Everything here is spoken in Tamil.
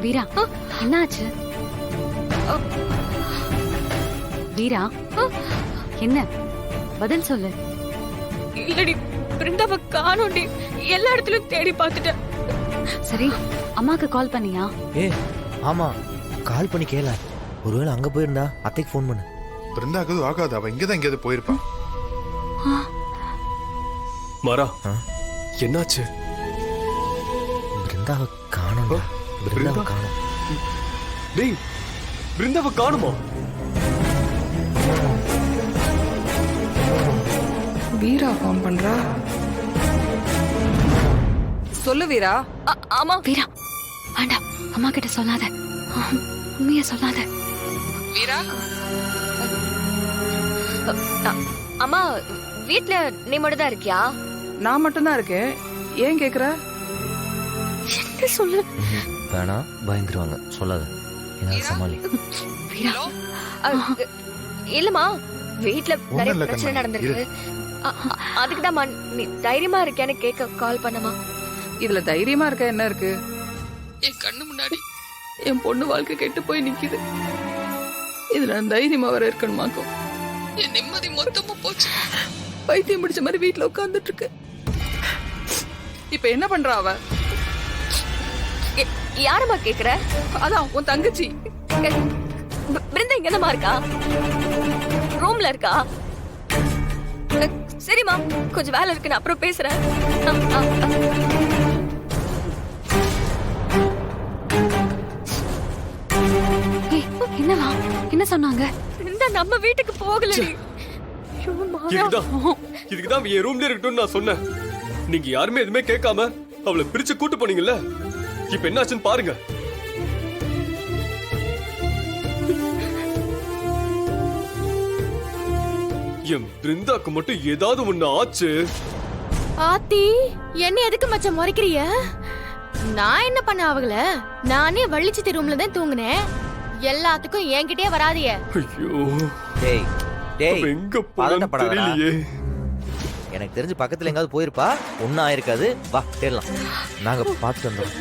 வீரா என்னாச்சு? வீரா என்ன பதில் சொல்லு. இல்லடி, பிருந்தாவை காணோண்டி. எல்லா இடத்துலயும் தேடி பார்த்துட்டேன். சரி, அம்மாக்கு கால் பண்ணியா? ஆமா, கால் பண்ணி கேள. ஒருவேளை அங்க போயிருந்தா அத்தைக்கு ஃபோன் பண்ணு. பிருந்தாக்கு ஆகாது, அவ இங்கதான் எங்கேயாவது போயிருப்பான். மாறா, என்னாச்சு? பிருந்தாவை காணோம். பிருந்தாவை காணோம். டேய், பிருந்தாவை காணுமா? வீரா ஃபோன் பண்றா. சொல்லு வீரா. ஆமா வீரா, வேண்டாம், அம்மா கிட்ட சொல்லாத. உண்மைய சொல்லாத. வீரா, அம்மா வீட்ல நீ மட்டும் தான் இருக்கியா? நான் மட்டும்தான் இருக்கேன். ஏன் கேக்குற? என்ன சொல்லு. வேணா, பயந்துருவாங்க, சொல்லாத. ஏதாவது சமாளி. வீரா, இல்லம்மா, வீட்ல நிறைய இல்ல பிரச்சனை கண்ணா, நடந்திருக்கு. அதுக்குதாம்மா நீ தைரியமா இருக்கியான்னு கேட்க கால் பண்ணமா. இதுல தைரியமா இருக்க என்ன இருக்கு? என் கண்ணு முன்னாடி என் பொண்ணு வாழ்க்கை கெட்டு போய் நிக்குது. இதுல நான் தைரியமா வர இருக்கணுமாக்கும். என் நிம்மதி மொத்தமா போச்சு. பைத்தியம் பிடிச்ச மாதிரி வீட்டுல உட்கார்ந்துட்டு இருக்கு. இப்ப என்ன பண்றா அவ? யாரம்மா கேக்குற? அதான் உன் தங்கச்சி. பிருந்தா இங்கதாம்மா இருக்கா? ரூம்ல இருக்கா? சரிம்மா, கொஞ்சம் வேலை இருக்கு, நான் அப்புறம் பேசுறேன். என்னவா? என்ன சொன்னாங்க? பிருந்தா நம்ம வீட்டுக்கு போகலடி. இதுக்குதான் என் ரூம்ல இருக்கட்டும்னு நான் சொன்னேன். நீங்க யாருமே எதுவுமே கேட்காம அவளை பிரிச்சு கூட்டு போனீங்கல்ல. இப்ப என்னாச்சுன்னு பாருங்க. என் பிருந்தாக்கு மட்டும் ஏதாவது ஒண்ணு ஆச்சு. ஆத்தி, என்ன எதுக்கு மச்சான் முறைக்கிறிய? நான் என்ன பண்ண அவங்கள? நானே வள்ளிச்சித்தி ரூம்ல தான் தூங்குனேன். எல்லாத்துக்கும் என்கிட்டயே வராதிய. ஐயோ, டேய் டேய், எங்க போறேன்னு தெரியலையே. எனக்கு தெரிஞ்சு பக்கத்துல எங்காவது போயிருப்பா. ஒன்னும் ஆயிருக்காது. வா, தேடலாம். நாங்க பாத்துட்டு வந்தோம்.